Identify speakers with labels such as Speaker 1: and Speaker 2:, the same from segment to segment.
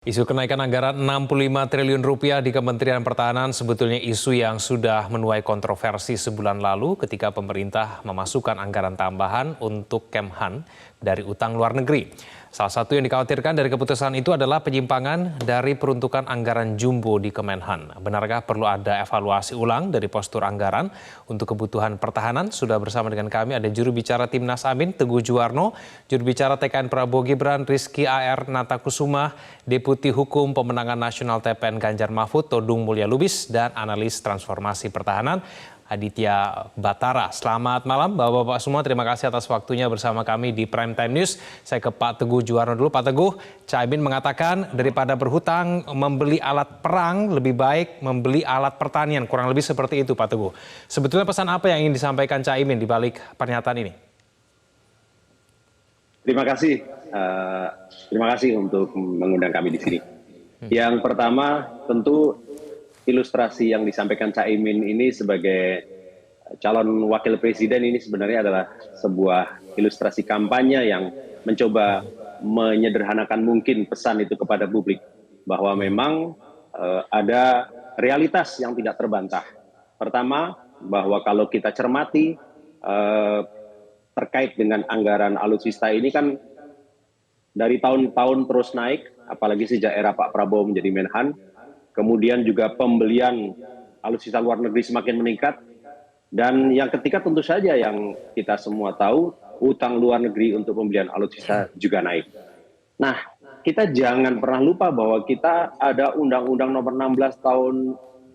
Speaker 1: Isu kenaikan anggaran 65 triliun rupiah di Kementerian Pertahanan sebetulnya isu yang sudah menuai kontroversi sebulan lalu ketika pemerintah memasukkan anggaran tambahan untuk Kemhan dari utang luar negeri. Salah satu yang dikhawatirkan dari keputusan itu adalah penyimpangan dari peruntukan anggaran jumbo di Kemenhan. Benarkah perlu ada evaluasi ulang dari postur anggaran untuk kebutuhan pertahanan? Sudah bersama dengan kami ada juru bicara Timnas Amin, Teguh Juwarno, juru bicara TKN Prabowo Gibran, Rizky A.R. Natakusuma, Deputi Hukum Pemenangan Nasional TPN Ganjar Mahfud, Todung Mulya Lubis, dan analis transformasi pertahanan Aditya Batara. Selamat malam Bapak-Bapak semua, terima kasih atas waktunya bersama kami di Prime Time News. Saya ke Pak Teguh Juwarno dulu. Pak Teguh, Caimin mengatakan daripada berhutang membeli alat perang, lebih baik membeli alat pertanian. Kurang lebih seperti itu Pak Teguh. Sebetulnya pesan apa yang ingin disampaikan Caimin di balik pernyataan ini?
Speaker 2: Terima kasih untuk mengundang kami di sini. Yang pertama tentu ilustrasi yang disampaikan Caimin ini sebagai calon wakil presiden ini sebenarnya adalah sebuah ilustrasi kampanye yang mencoba menyederhanakan mungkin pesan itu kepada publik bahwa memang ada realitas yang tidak terbantah. Pertama, bahwa kalau kita cermati terkait dengan anggaran alutsista ini kan dari tahun-tahun terus naik, apalagi sejak era Pak Prabowo menjadi Menhan. Kemudian juga pembelian alutsista luar negeri semakin meningkat. Dan yang ketiga tentu saja yang kita semua tahu, utang luar negeri untuk pembelian alutsista juga naik. Nah, kita jangan pernah lupa bahwa kita ada Undang-Undang Nomor 16 Tahun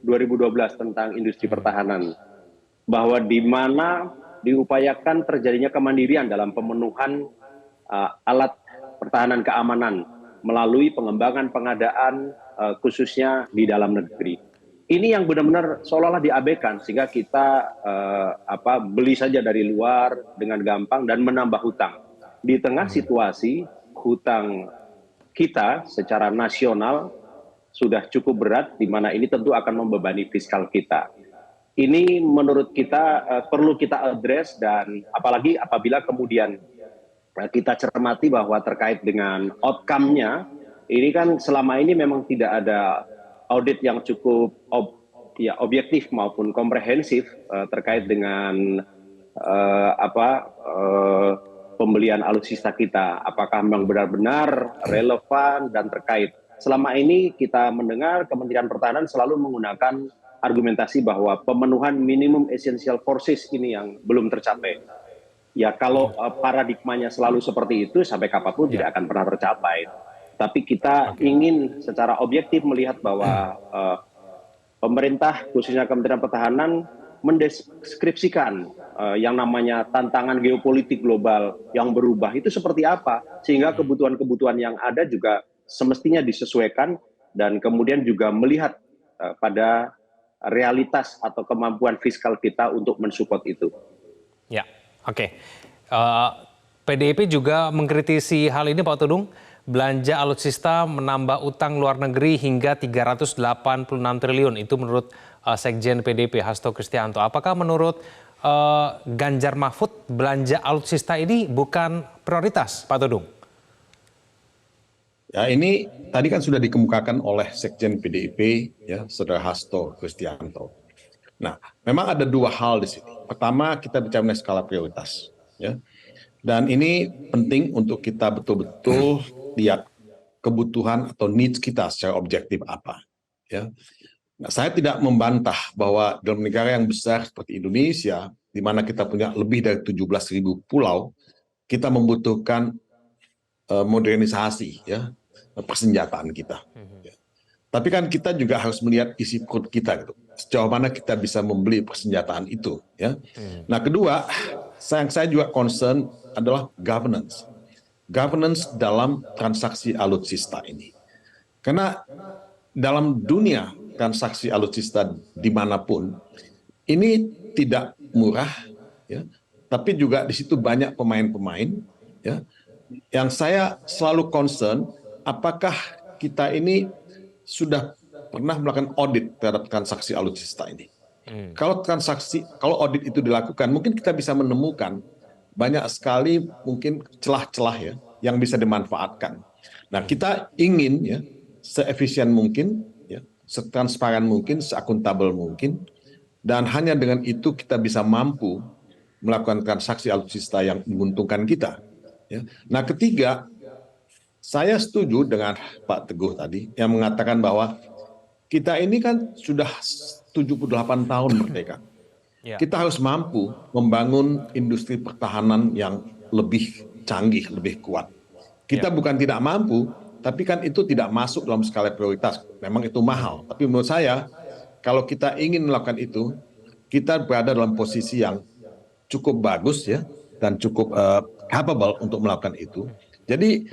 Speaker 2: 2012 tentang industri pertahanan. Bahwa di mana diupayakan terjadinya kemandirian dalam pemenuhan alat pertahanan keamanan melalui pengembangan pengadaan khususnya di dalam negeri. Ini yang benar-benar seolah-olah diabaikan sehingga kita beli saja dari luar dengan gampang dan menambah hutang. Di tengah situasi hutang kita secara nasional sudah cukup berat, di mana ini tentu akan membebani fiskal kita. Ini menurut kita perlu kita address, dan apalagi apabila kemudian kita cermati bahwa terkait dengan outcome-nya, ini kan selama ini memang tidak ada audit yang cukup objektif maupun komprehensif terkait dengan pembelian alutsista kita. Apakah memang benar-benar relevan dan terkait. Selama ini kita mendengar Kementerian Pertahanan selalu menggunakan argumentasi bahwa pemenuhan minimum essential forces ini yang belum tercapai. Ya kalau paradigmanya selalu seperti itu sampai kapanpun tidak akan pernah tercapai. Tapi kita ingin secara objektif melihat bahwa pemerintah khususnya Kementerian Pertahanan mendeskripsikan yang namanya tantangan geopolitik global yang berubah itu seperti apa. Sehingga kebutuhan-kebutuhan yang ada juga semestinya disesuaikan dan kemudian juga melihat pada realitas atau kemampuan fiskal kita untuk mensupport itu.
Speaker 1: Ya, oke. PDIP juga mengkritisi hal ini Pak Todung. Belanja alutsista menambah utang luar negeri hingga 386 triliun. Itu menurut Sekjen PDIP Hasto Kristianto. Apakah menurut Ganjar Mahfud belanja alutsista ini bukan prioritas Pak Todung?
Speaker 3: Ya, ini tadi kan sudah dikemukakan oleh Sekjen PDIP, ya, Saudara Hasto Kristianto. Nah, memang ada dua hal di sini. Pertama, kita bicara mengenai skala prioritas, ya. Dan ini penting untuk kita betul-betul lihat kebutuhan atau needs kita secara objektif apa, ya. Nah, saya tidak membantah bahwa dalam negara yang besar seperti Indonesia, di mana kita punya lebih dari 17.000 pulau, kita membutuhkan modernisasi, ya, persenjataan kita. Tapi kan kita juga harus melihat isi perut kita, gitu. Sejauh mana kita bisa membeli persenjataan itu, ya. Nah, kedua, yang saya juga concern adalah governance. Governance dalam transaksi alutsista ini. Karena dalam dunia transaksi alutsista dimanapun, ini tidak murah, ya. Tapi juga di situ banyak pemain-pemain, ya. Yang saya selalu concern, apakah kita ini sudah pernah melakukan audit terhadap transaksi alutsista ini. Kalau audit itu dilakukan, mungkin kita bisa menemukan banyak sekali mungkin celah-celah, ya, yang bisa dimanfaatkan. Nah, kita ingin, ya, seefisien mungkin, ya, setransparan mungkin, seakuntabel mungkin, dan hanya dengan itu kita bisa mampu melakukan transaksi alutsista yang menguntungkan kita. Ya. Nah, ketiga, saya setuju dengan Pak Teguh tadi yang mengatakan bahwa kita ini kan sudah 78 tahun merdeka.
Speaker 1: Ya.
Speaker 3: Kita harus mampu membangun industri pertahanan yang lebih canggih, lebih kuat. Kita bukan tidak mampu, tapi kan itu tidak masuk dalam skala prioritas. Memang itu mahal. Tapi menurut saya, kalau kita ingin melakukan itu, kita berada dalam posisi yang cukup bagus ya, dan cukup capable untuk melakukan itu. Jadi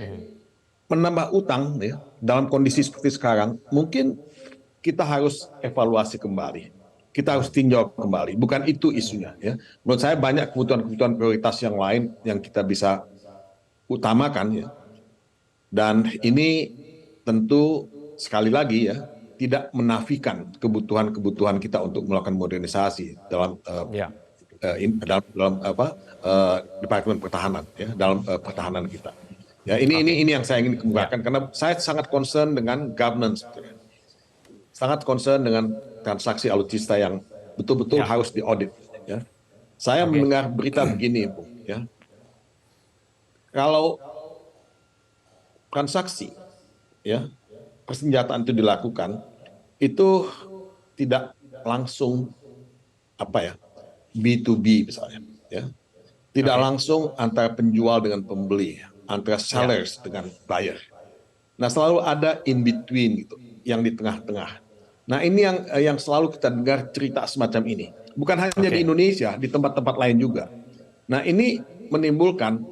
Speaker 3: menambah utang ya, dalam kondisi seperti sekarang, mungkin kita harus evaluasi kembali. Kita harus tinjau kembali. Bukan itu isunya. Ya. Menurut saya banyak kebutuhan-kebutuhan prioritas yang lain yang kita bisa utamakan. Ya. Dan ini tentu sekali lagi ya tidak menafikan kebutuhan-kebutuhan kita untuk melakukan modernisasi dalam Departemen Pertahanan, ya, dalam pertahanan kita. Ya, ini yang saya ingin kemukakan karena saya sangat concern dengan governance. Sangat concern dengan transaksi alutsista yang betul-betul harus diaudit. Ya. Saya mendengar berita begini, Bu. Ya. Kalau transaksi, ya, persenjataan itu dilakukan, itu tidak langsung B2B misalnya, ya, tidak langsung antara penjual dengan pembeli, antara sellers dengan buyer. Nah, selalu ada in between gitu, yang di tengah-tengah. Nah, ini yang selalu kita dengar cerita semacam ini. Bukan hanya di Indonesia, di tempat-tempat lain juga. Nah, ini menimbulkan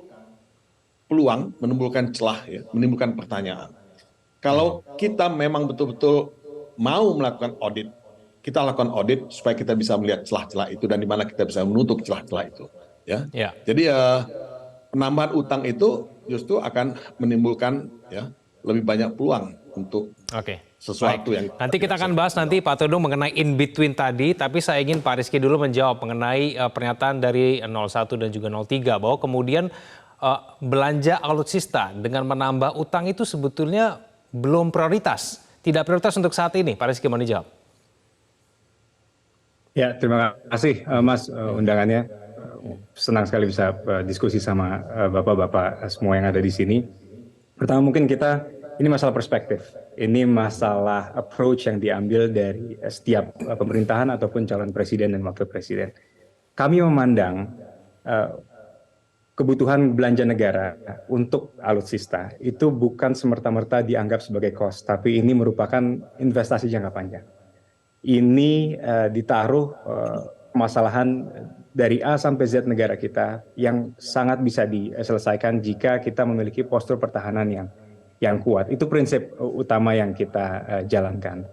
Speaker 3: peluang, menimbulkan celah, ya, menimbulkan pertanyaan. Kalau kita memang betul-betul mau melakukan audit, kita lakukan audit supaya kita bisa melihat celah-celah itu dan di mana kita bisa menutup celah-celah itu. Ya. Jadi penambahan utang itu justru akan menimbulkan ya lebih banyak peluang untuk sesuatu yang
Speaker 1: nanti kita akan bahas nanti Pak Todung mengenai in between tadi, tapi saya ingin Pak Rizky dulu menjawab mengenai pernyataan dari 01 dan juga 03 bahwa kemudian belanja alutsista dengan menambah utang itu sebetulnya belum prioritas, tidak prioritas untuk saat ini. Pak Rizky mau dijawab?
Speaker 4: Ya, terima kasih Mas undangannya. Senang sekali bisa diskusi sama bapak-bapak semua yang ada di sini. Pertama mungkin ini masalah perspektif. Ini masalah approach yang diambil dari setiap pemerintahan ataupun calon presiden dan wakil presiden. Kami memandang kebutuhan belanja negara untuk alutsista itu bukan semerta-merta dianggap sebagai cost, tapi ini merupakan investasi jangka panjang. Ini ditaruh permasalahan dari A sampai Z negara kita yang sangat bisa diselesaikan jika kita memiliki postur pertahanan yang kuat. Itu prinsip utama yang kita jalankan.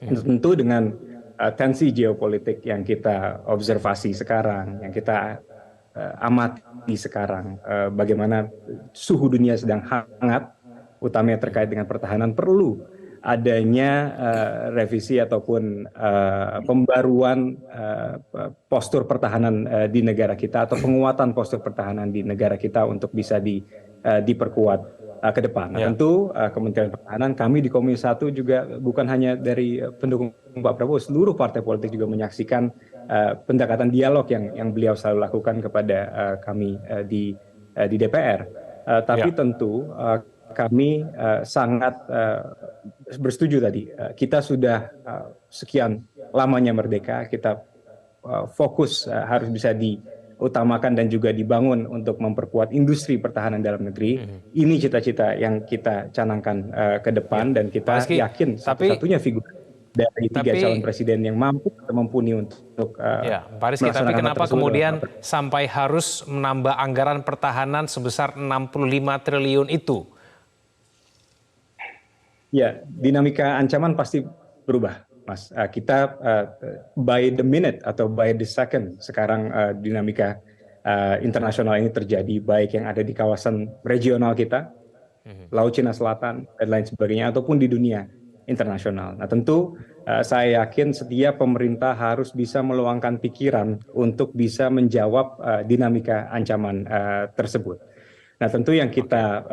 Speaker 4: Tentu dengan tensi geopolitik yang kita observasi sekarang, yang kita amati sekarang, bagaimana suhu dunia sedang hangat, utamanya terkait dengan pertahanan, perlu adanya revisi ataupun pembaruan postur pertahanan di negara kita atau penguatan postur pertahanan di negara kita untuk bisa diperkuat ke depan. Nah, tentu Kementerian Pertahanan, kami di Komisi 1 juga bukan hanya dari pendukung Pak Prabowo, seluruh partai politik juga menyaksikan pendekatan dialog yang beliau selalu lakukan kepada kami di DPR. Tapi tentu kami sangat bersetuju tadi. Kita sudah sekian lamanya merdeka, kita fokus harus bisa diutamakan dan juga dibangun untuk memperkuat industri pertahanan dalam negeri. Ini cita-cita yang kita canangkan ke depan dan kita yakin satu-satunya figur dari tiga calon presiden yang mampu atau mumpuni untuk
Speaker 1: Pak Rizky, tapi kenapa kemudian sampai harus menambah anggaran pertahanan sebesar 65 triliun itu?
Speaker 4: Ya, dinamika ancaman pasti berubah, Mas. Kita by the minute atau by the second sekarang dinamika internasional ini terjadi, baik yang ada di kawasan regional kita, Laut Cina Selatan dan lain sebagainya, ataupun di dunia internasional. Nah, tentu saya yakin setiap pemerintah harus bisa meluangkan pikiran untuk bisa menjawab dinamika ancaman tersebut. Nah, tentu yang kita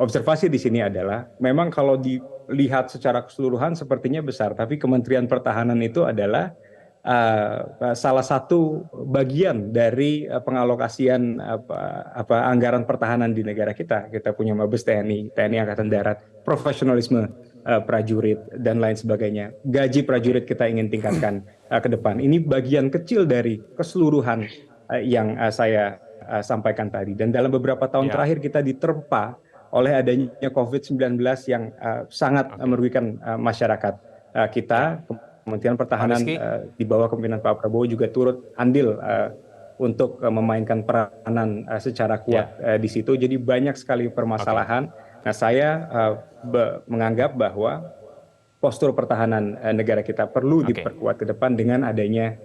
Speaker 4: observasi di sini adalah memang kalau dilihat secara keseluruhan sepertinya besar, tapi Kementerian Pertahanan itu adalah salah satu bagian dari pengalokasian anggaran pertahanan di negara kita. Kita punya Mabes TNI, TNI Angkatan Darat, profesionalisme prajurit dan lain sebagainya. Gaji prajurit kita ingin tingkatkan ke depan. Ini bagian kecil dari keseluruhan yang saya sampaikan tadi. Dan dalam beberapa tahun terakhir kita diterpa oleh adanya COVID-19 yang sangat merugikan masyarakat kita. Kementerian Pertahanan di bawah kepemimpinan Pak Prabowo juga turut andil untuk memainkan peranan secara kuat di situ. Jadi banyak sekali permasalahan. Nah, saya menganggap bahwa postur pertahanan negara kita perlu diperkuat ke depan dengan adanya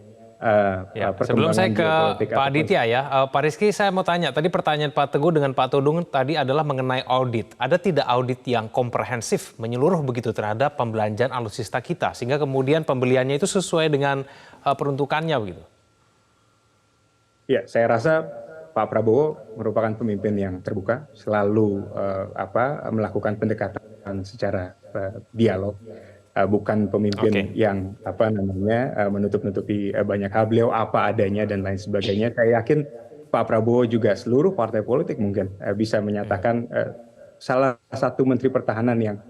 Speaker 1: Sebelum saya ke Pak Aditya ya, Pak Rizky saya mau tanya, tadi pertanyaan Pak Teguh dengan Pak Todung tadi adalah mengenai audit. Ada tidak audit yang komprehensif, menyeluruh begitu terhadap pembelanjaan alutsista kita, sehingga kemudian pembeliannya itu sesuai dengan peruntukannya begitu?
Speaker 4: Ya, saya rasa Pak Prabowo merupakan pemimpin yang terbuka, selalu melakukan pendekatan secara dialog. Bukan pemimpin yang menutup-nutupi banyak hal, beliau apa adanya dan lain sebagainya. Saya yakin Pak Prabowo juga seluruh partai politik mungkin bisa menyatakan salah satu Menteri Pertahanan yang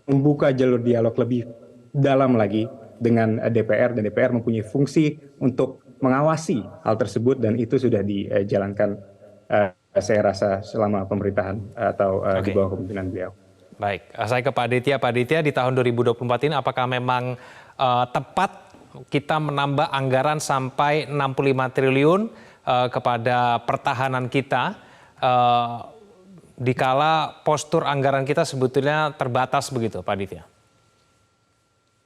Speaker 4: membuka jalur dialog lebih dalam lagi dengan DPR, dan DPR mempunyai fungsi untuk mengawasi hal tersebut, dan itu sudah dijalankan saya rasa selama pemerintahan atau di bawah kepemimpinan beliau.
Speaker 1: Baik, saya ke Pak Aditya. Pak Aditya, di tahun 2024 ini apakah memang tepat kita menambah anggaran sampai 65 triliun kepada pertahanan kita, dikala postur anggaran kita sebetulnya terbatas begitu, Pak Aditya?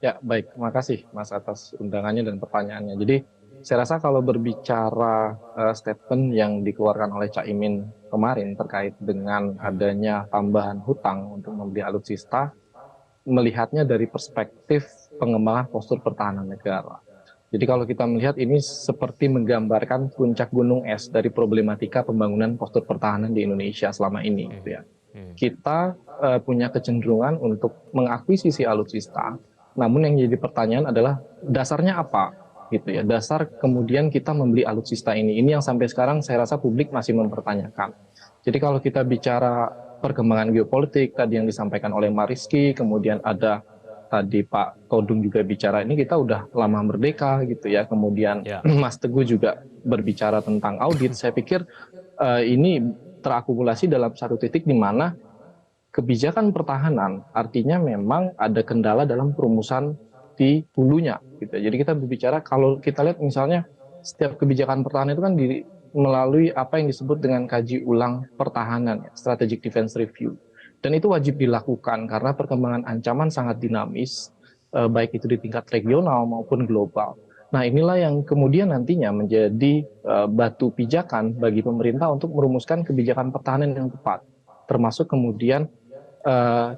Speaker 5: Ya, baik. Terima kasih Mas atas undangannya dan pertanyaannya. Jadi saya rasa kalau berbicara statement yang dikeluarkan oleh Cak Imin kemarin terkait dengan adanya tambahan hutang untuk membeli alutsista, melihatnya dari perspektif pengembangan postur pertahanan negara. Jadi kalau kita melihat ini seperti menggambarkan puncak gunung es dari problematika pembangunan postur pertahanan di Indonesia selama ini. Gitu ya. Kita punya kecenderungan untuk mengakuisisi alutsista, namun yang jadi pertanyaan adalah dasarnya apa? Gitu ya, dasar kemudian kita membeli alutsista ini yang sampai sekarang saya rasa publik masih mempertanyakan. Jadi kalau kita bicara perkembangan geopolitik tadi yang disampaikan oleh Mas Rizky, kemudian ada tadi Pak Todung juga bicara ini kita udah lama merdeka gitu ya, kemudian Mas Teguh juga berbicara tentang audit. Saya pikir ini terakumulasi dalam satu titik di mana kebijakan pertahanan artinya memang ada kendala dalam perumusan di hulunya gitu. Jadi kita berbicara kalau kita lihat misalnya setiap kebijakan pertahanan itu kan melalui apa yang disebut dengan kaji ulang pertahanan, strategic defense review. Dan itu wajib dilakukan karena perkembangan ancaman sangat dinamis, baik itu di tingkat regional maupun global. Nah, inilah yang kemudian nantinya menjadi batu pijakan bagi pemerintah untuk merumuskan kebijakan pertahanan yang tepat, termasuk kemudian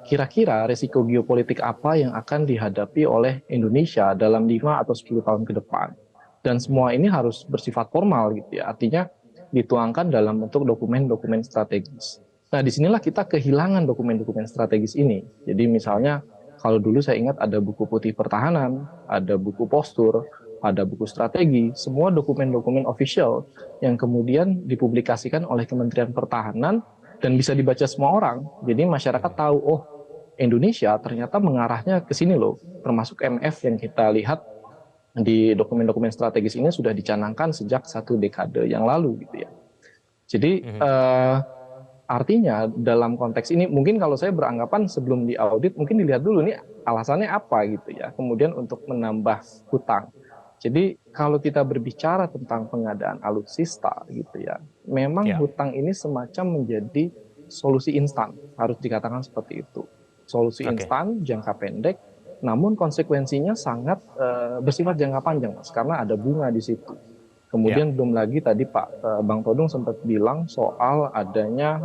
Speaker 5: kira-kira resiko geopolitik apa yang akan dihadapi oleh Indonesia dalam 5 atau 10 tahun ke depan. Dan semua ini harus bersifat formal gitu ya, artinya dituangkan dalam bentuk dokumen-dokumen strategis. Nah, disinilah kita kehilangan dokumen-dokumen strategis ini. Jadi misalnya kalau dulu saya ingat ada buku putih pertahanan, ada buku postur, ada buku strategi, semua dokumen-dokumen official yang kemudian dipublikasikan oleh Kementerian Pertahanan dan bisa dibaca semua orang. Jadi masyarakat tahu, oh Indonesia ternyata mengarahnya ke sini loh. Termasuk MF yang kita lihat di dokumen-dokumen strategis ini sudah dicanangkan sejak 1 dekade yang lalu gitu ya. Jadi artinya dalam konteks ini mungkin kalau saya beranggapan sebelum diaudit mungkin dilihat dulu nih alasannya apa gitu ya. Kemudian untuk menambah hutang. Jadi kalau kita berbicara tentang pengadaan alutsista gitu ya, memang hutang ini semacam menjadi solusi instan, harus dikatakan seperti itu. Solusi instan jangka pendek, namun konsekuensinya sangat bersifat jangka panjang, Mas, karena ada bunga di situ. Kemudian belum lagi tadi Pak Bang Todung sempat bilang soal adanya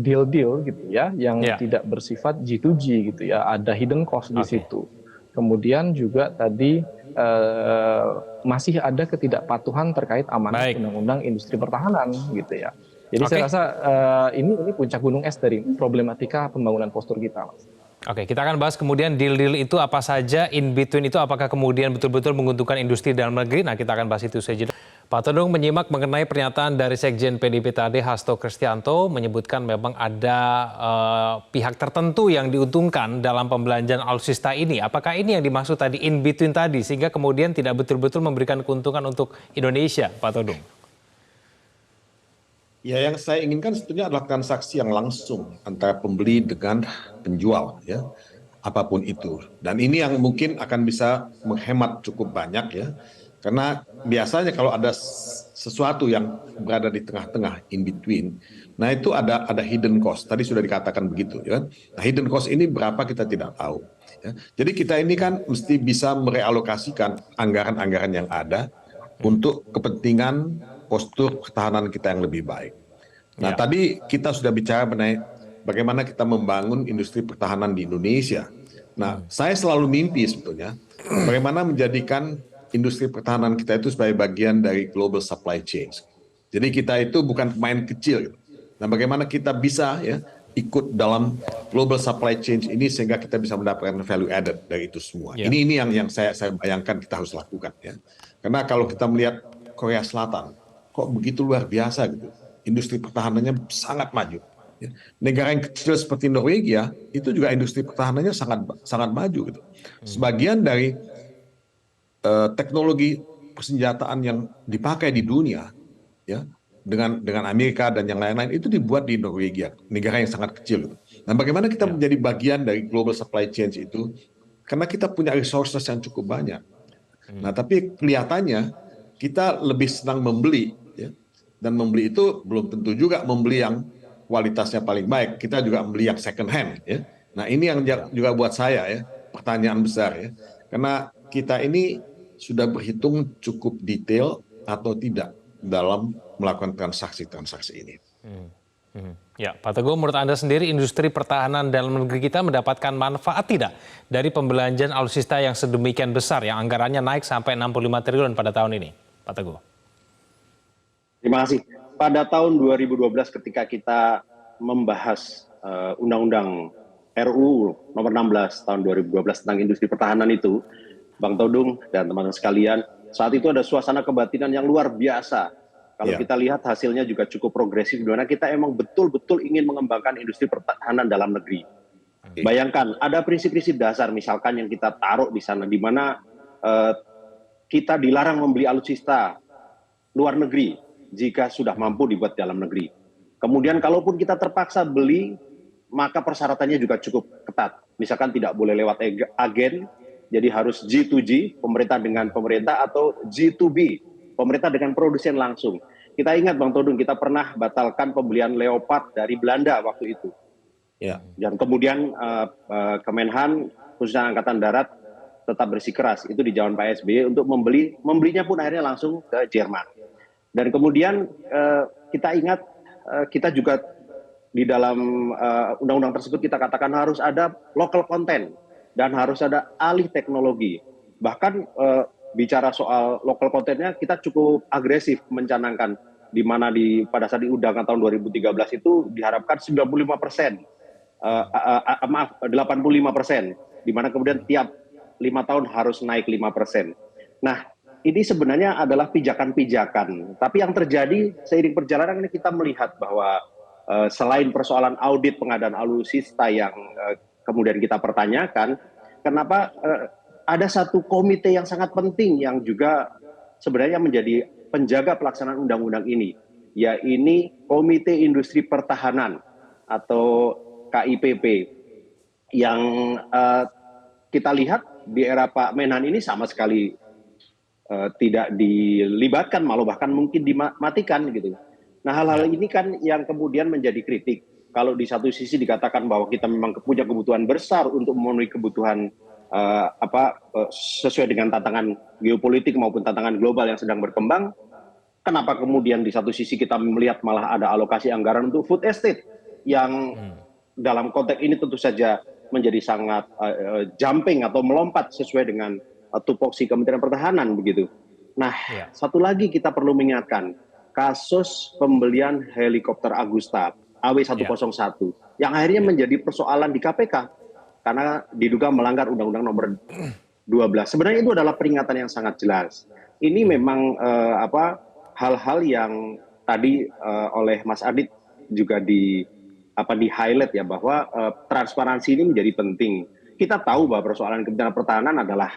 Speaker 5: deal-deal gitu ya, yang tidak bersifat G2G gitu ya, ada hidden cost di situ. Kemudian juga tadi masih ada ketidakpatuhan terkait amanat undang-undang industri pertahanan gitu ya. Jadi
Speaker 1: Oke.
Speaker 5: saya rasa ini puncak gunung es dari problematika pembangunan postur kita, Mas.
Speaker 1: Oke, kita akan bahas kemudian deal-deal itu apa saja, in between itu apakah kemudian betul-betul menguntungkan industri dalam negeri. Nah, kita akan bahas itu saja. Pak Todung menyimak mengenai pernyataan dari Sekjen PDIP tadi Hasto Kristianto menyebutkan memang ada pihak tertentu yang diuntungkan dalam pembelanjaan alutsista ini. Apakah ini yang dimaksud tadi in between tadi sehingga kemudian tidak betul-betul memberikan keuntungan untuk Indonesia, Pak Todung?
Speaker 3: Ya, yang saya inginkan sebetulnya adalah transaksi yang langsung antara pembeli dengan penjual, ya, apapun itu. Dan ini yang mungkin akan bisa menghemat cukup banyak, ya, karena biasanya kalau ada sesuatu yang berada di tengah-tengah, in between, nah itu ada hidden cost. Tadi sudah dikatakan begitu, ya. Nah, hidden cost ini berapa kita tidak tahu. Ya. Jadi kita ini kan mesti bisa merealokasikan anggaran-anggaran yang ada untuk kepentingan postur pertahanan kita yang lebih baik. Nah, tadi kita sudah bicara mengenai bagaimana kita membangun industri pertahanan di Indonesia. Nah, saya selalu mimpi sebetulnya bagaimana menjadikan industri pertahanan kita itu sebagai bagian dari global supply chain. Jadi kita itu bukan pemain kecil. Gitu. Nah, bagaimana kita bisa ya ikut dalam global supply chain ini sehingga kita bisa mendapatkan value added dari itu semua.
Speaker 1: Yeah.
Speaker 3: Ini yang saya bayangkan kita harus lakukan, ya. Karena kalau kita melihat Korea Selatan, kok begitu luar biasa gitu. Industri pertahanannya sangat maju. Ya. Negara yang kecil seperti Norwegia itu juga industri pertahanannya sangat maju gitu. Sebagian dari teknologi persenjataan yang dipakai di dunia, ya, dengan Amerika dan yang lain-lain itu dibuat di Norwegia, negara yang sangat kecil. Gitu. Nah, bagaimana kita menjadi bagian dari global supply chain itu? Karena kita punya resources yang cukup banyak. Nah, tapi kelihatannya kita lebih senang membeli, ya. Dan membeli itu belum tentu juga membeli yang kualitasnya paling baik. Kita juga membeli yang second hand, ya. Nah, ini yang juga buat saya ya pertanyaan besar, ya. Karena kita ini sudah berhitung cukup detail atau tidak dalam melakukan transaksi-transaksi ini.
Speaker 1: Ya, Pak Teguh, menurut Anda sendiri industri pertahanan dalam negeri kita mendapatkan manfaat tidak dari pembelanjaan alutsista yang sedemikian besar yang anggarannya naik sampai 65 triliun pada tahun ini, Pak Teguh?
Speaker 2: Terima kasih. Pada tahun 2012 ketika kita membahas Undang-Undang RUU nomor 16 tahun 2012 tentang industri pertahanan itu, Bang Todung dan teman-teman sekalian, saat itu ada suasana kebatinan yang luar biasa. Kalau kita lihat hasilnya juga cukup progresif, di mana kita emang betul-betul ingin mengembangkan industri pertahanan dalam negeri. Bayangkan, ada prinsip-prinsip dasar misalkan yang kita taruh di sana, di mana kita dilarang membeli alutsista luar negeri jika sudah mampu dibuat dalam negeri. Kemudian kalaupun kita terpaksa beli, maka persyaratannya juga cukup ketat. Misalkan tidak boleh lewat agen, jadi harus G2G, pemerintah dengan pemerintah, atau G2B, pemerintah dengan produsen langsung. Kita ingat Bang Todung, kita pernah batalkan pembelian Leopard dari Belanda waktu itu.
Speaker 3: Ya.
Speaker 2: Dan kemudian Kemenhan, khususnya Angkatan Darat, tetap bersikeras. Itu di zaman Pak SBY untuk membelinya pun akhirnya langsung ke Jerman. Dan kemudian kita ingat, kita juga di dalam undang-undang tersebut kita katakan harus ada local content dan harus ada alih teknologi. Bahkan bicara soal local contentnya kita cukup agresif mencanangkan, di mana pada saat diundangkan tahun 2013 itu diharapkan 85%, 85%, di mana kemudian tiap 5 tahun harus naik 5%. Nah, ini sebenarnya adalah pijakan-pijakan. Tapi yang terjadi seiring perjalanan ini kita melihat bahwa selain persoalan audit pengadaan alutsista yang kemudian kita pertanyakan, kenapa ada satu komite yang sangat penting yang juga sebenarnya menjadi penjaga pelaksanaan undang-undang ini, yaitu Komite Industri Pertahanan atau KIPP, yang kita lihat di era Pak Menhan ini sama sekali tidak dilibatkan, malah bahkan mungkin dimatikan gitu. Nah, hal-hal ini kan yang kemudian menjadi kritik. Kalau di satu sisi dikatakan bahwa kita memang punya kebutuhan besar untuk memenuhi kebutuhan sesuai dengan tantangan geopolitik maupun tantangan global yang sedang berkembang, kenapa kemudian di satu sisi kita melihat malah ada alokasi anggaran untuk food estate yang dalam konteks ini tentu saja menjadi sangat jumping atau melompat sesuai dengan tupoksi Kementerian Pertahanan begitu. Nah, satu lagi kita perlu mengingatkan, kasus pembelian helikopter Agusta AW101 yang akhirnya menjadi persoalan di KPK karena diduga melanggar Undang-Undang Nomor 12. Sebenarnya itu adalah peringatan yang sangat jelas. Ini memang hal-hal yang tadi oleh Mas Adit juga di highlight ya, bahwa transparansi ini menjadi penting. Kita tahu bahwa persoalan Kementerian Pertahanan adalah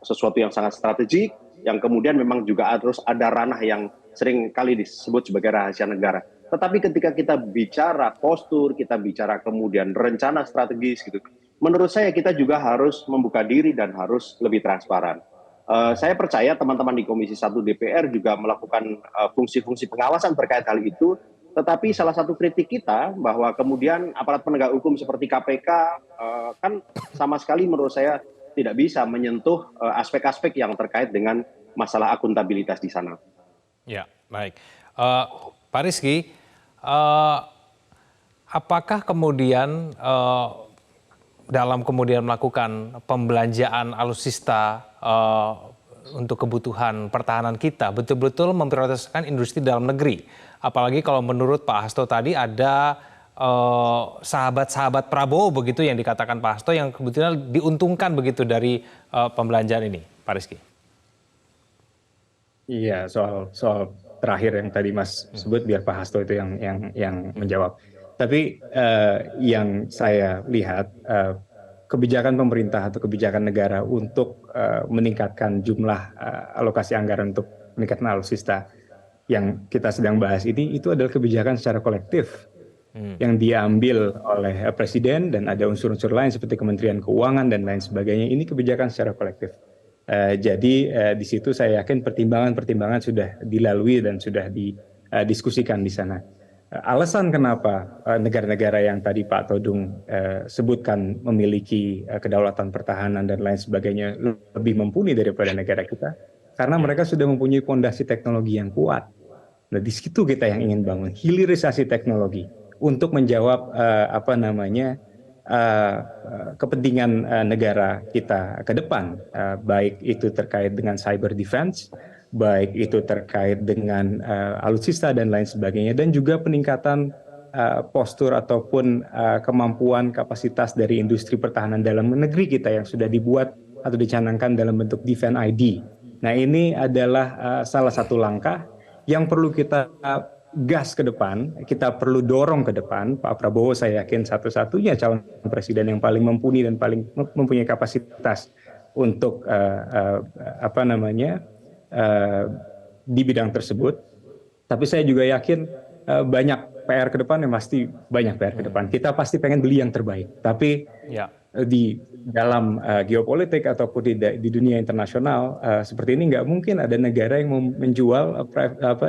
Speaker 2: sesuatu yang sangat strategik, yang kemudian memang juga harus ada ranah yang sering kali disebut sebagai rahasia negara. Tetapi ketika kita bicara postur, kita bicara kemudian rencana strategis gitu, menurut saya kita juga harus membuka diri dan harus lebih transparan. Saya percaya teman-teman di Komisi 1 DPR juga melakukan fungsi-fungsi pengawasan terkait hal itu, tetapi salah satu kritik kita bahwa kemudian aparat penegak hukum seperti KPK kan sama sekali menurut saya tidak bisa menyentuh aspek-aspek yang terkait dengan masalah akuntabilitas di sana.
Speaker 1: Ya, baik. Pak Rizky, apakah kemudian dalam kemudian melakukan pembelanjaan alutsista untuk kebutuhan pertahanan kita betul-betul memprioritaskan industri dalam negeri? Apalagi kalau menurut Pak Hasto tadi ada sahabat-sahabat Prabowo begitu yang dikatakan Pak Hasto yang kebetulan diuntungkan begitu dari pembelanjaan ini, Pak Rizky.
Speaker 4: Iya, soal terakhir yang tadi Mas sebut, biar Pak Hasto itu yang menjawab. Tapi yang saya lihat kebijakan pemerintah atau kebijakan negara untuk meningkatkan jumlah alokasi anggaran untuk meningkatkan alutsista yang kita sedang bahas ini, itu adalah kebijakan secara kolektif yang diambil oleh Presiden, dan ada unsur-unsur lain seperti Kementerian Keuangan dan lain sebagainya. Ini kebijakan secara kolektif. Jadi di situ saya yakin pertimbangan-pertimbangan sudah dilalui dan sudah didiskusikan di sana. Alasan kenapa negara-negara yang tadi Pak Todung sebutkan memiliki kedaulatan pertahanan dan lain sebagainya lebih mumpuni daripada negara kita, karena mereka sudah mempunyai fondasi teknologi yang kuat. Nah, di situ kita yang ingin bangun hilirisasi teknologi untuk menjawab kepentingan negara kita ke depan, baik itu terkait dengan cyber defense, baik itu terkait dengan alutsista dan lain sebagainya, dan juga peningkatan postur ataupun kemampuan kapasitas dari industri pertahanan dalam negeri kita yang sudah dibuat atau dicanangkan dalam bentuk Defense ID. Nah, ini adalah salah satu langkah yang perlu kita gas ke depan, kita perlu dorong ke depan. Pak Prabowo saya yakin satu-satunya calon presiden yang paling mumpuni dan paling mempunyai kapasitas untuk di bidang tersebut. Tapi saya juga yakin banyak PR ke depan, yang pasti banyak PR ke depan. Kita pasti pengen beli yang terbaik. Tapi di dalam geopolitik ataupun di dunia internasional seperti ini, nggak mungkin ada negara yang menjual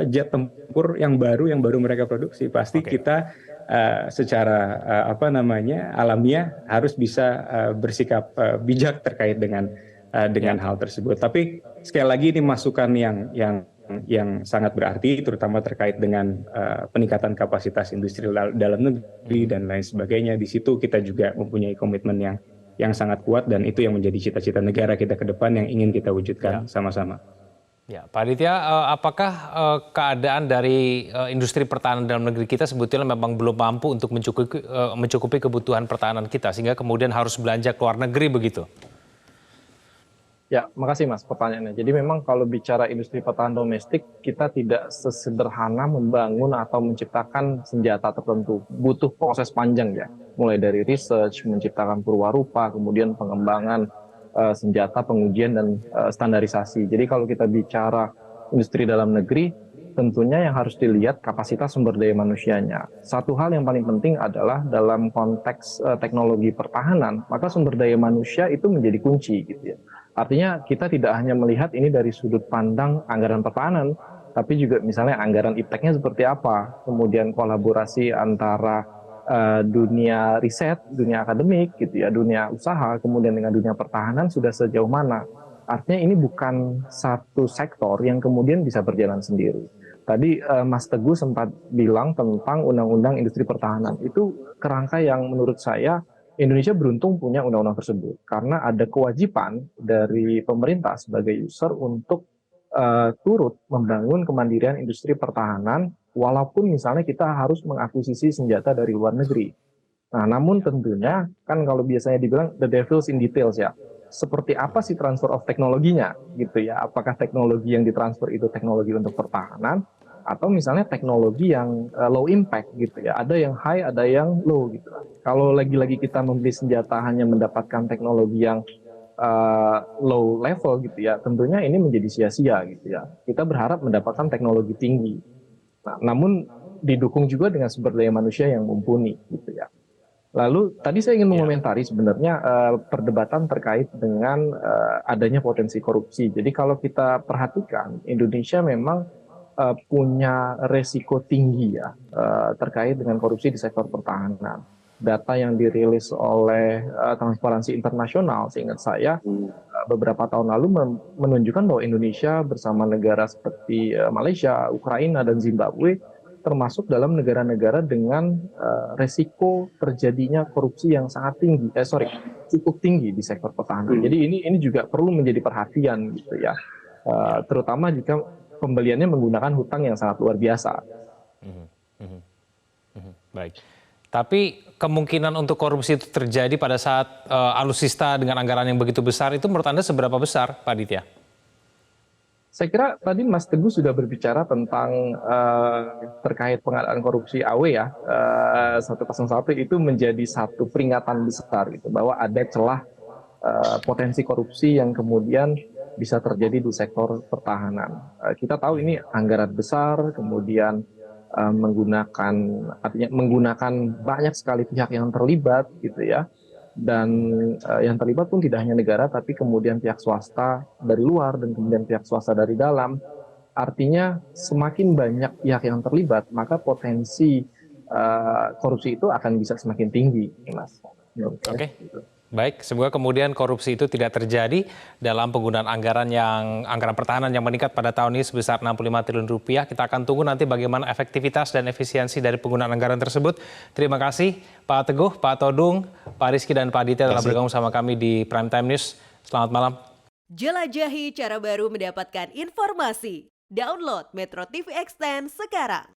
Speaker 4: jet tempur yang baru mereka produksi. Pasti kita secara alamiah harus bisa bersikap bijak terkait dengan hal tersebut. Tapi sekali lagi ini masukan yang sangat berarti, terutama terkait dengan peningkatan kapasitas industri dalam negeri dan lain sebagainya. Di situ kita juga mempunyai komitmen yang sangat kuat, dan itu yang menjadi cita-cita negara kita ke depan yang ingin kita wujudkan sama-sama.
Speaker 1: Ya, Pak Aditya, apakah keadaan dari industri pertahanan dalam negeri kita sebetulnya memang belum mampu untuk mencukupi kebutuhan pertahanan kita, sehingga kemudian harus belanja ke luar negeri begitu?
Speaker 5: Ya, makasih Mas pertanyaannya. Jadi memang kalau bicara industri pertahanan domestik, kita tidak sesederhana membangun atau menciptakan senjata tertentu. Butuh proses panjang ya, mulai dari research, menciptakan perwarupa, kemudian pengembangan senjata, pengujian, dan standarisasi. Jadi kalau kita bicara industri dalam negeri, tentunya yang harus dilihat kapasitas sumber daya manusianya. Satu hal yang paling penting adalah dalam konteks teknologi pertahanan, maka sumber daya manusia itu menjadi kunci gitu ya. Artinya kita tidak hanya melihat ini dari sudut pandang anggaran pertahanan, tapi juga misalnya anggaran ipteknya seperti apa, kemudian kolaborasi antara dunia riset, dunia akademik, gitu ya, dunia usaha, kemudian dengan dunia pertahanan sudah sejauh mana. Artinya ini bukan satu sektor yang kemudian bisa berjalan sendiri. Tadi Mas Teguh sempat bilang tentang Undang-Undang Industri Pertahanan. Itu kerangka yang menurut saya Indonesia beruntung punya undang-undang tersebut, karena ada kewajiban dari pemerintah sebagai user untuk turut membangun kemandirian industri pertahanan, walaupun misalnya kita harus mengakuisisi senjata dari luar negeri. Nah, namun tentunya kan kalau biasanya dibilang the devil's in details ya. Seperti apa sih transfer of teknologinya gitu ya? Apakah teknologi yang ditransfer itu teknologi untuk pertahanan atau misalnya teknologi yang low impact gitu ya? Ada yang high, ada yang low gitu. Kalau lagi-lagi kita membeli senjata hanya mendapatkan teknologi yang low level gitu ya, tentunya ini menjadi sia-sia gitu ya. Kita berharap mendapatkan teknologi tinggi. Nah, namun didukung juga dengan sumber daya manusia yang mumpuni gitu ya. Lalu tadi saya ingin mengomentari sebenarnya perdebatan terkait dengan adanya potensi korupsi. Jadi kalau kita perhatikan Indonesia memang punya resiko tinggi ya terkait dengan korupsi di sektor pertahanan. Data yang dirilis oleh Transparansi Internasional, seingat saya beberapa tahun lalu menunjukkan bahwa Indonesia bersama negara seperti Malaysia, Ukraina, dan Zimbabwe termasuk dalam negara-negara dengan resiko terjadinya korupsi yang sangat tinggi, cukup tinggi di sektor pertahanan. Jadi ini juga perlu menjadi perhatian gitu ya, terutama jika pembeliannya menggunakan hutang yang sangat luar biasa.
Speaker 1: Baik. Tapi kemungkinan untuk korupsi itu terjadi pada saat alutsista dengan anggaran yang begitu besar itu menurut Anda seberapa besar, Pak Aditya?
Speaker 5: Saya kira tadi Mas Teguh sudah berbicara tentang terkait pengadaan korupsi AW ya, 101 itu menjadi satu peringatan besar gitu, bahwa ada celah potensi korupsi yang kemudian bisa terjadi di sektor pertahanan. Kita tahu ini anggaran besar, kemudian menggunakan banyak sekali pihak yang terlibat gitu ya. Dan yang terlibat pun tidak hanya negara, tapi kemudian pihak swasta dari luar dan kemudian pihak swasta dari dalam. Artinya semakin banyak pihak yang terlibat, maka potensi korupsi itu akan bisa semakin tinggi, Mas.
Speaker 1: Oke. Baik, semoga kemudian korupsi itu tidak terjadi dalam penggunaan anggaran pertahanan yang meningkat pada tahun ini sebesar 65 triliun rupiah. Kita akan tunggu nanti bagaimana efektivitas dan efisiensi dari penggunaan anggaran tersebut. Terima kasih Pak Teguh, Pak Todung, Pak Rizky, dan Pak Aditya telah bergabung sama kami di Prime Time News. Selamat malam.
Speaker 6: Jelajahi cara baru mendapatkan informasi. Download Metro TV Extend sekarang.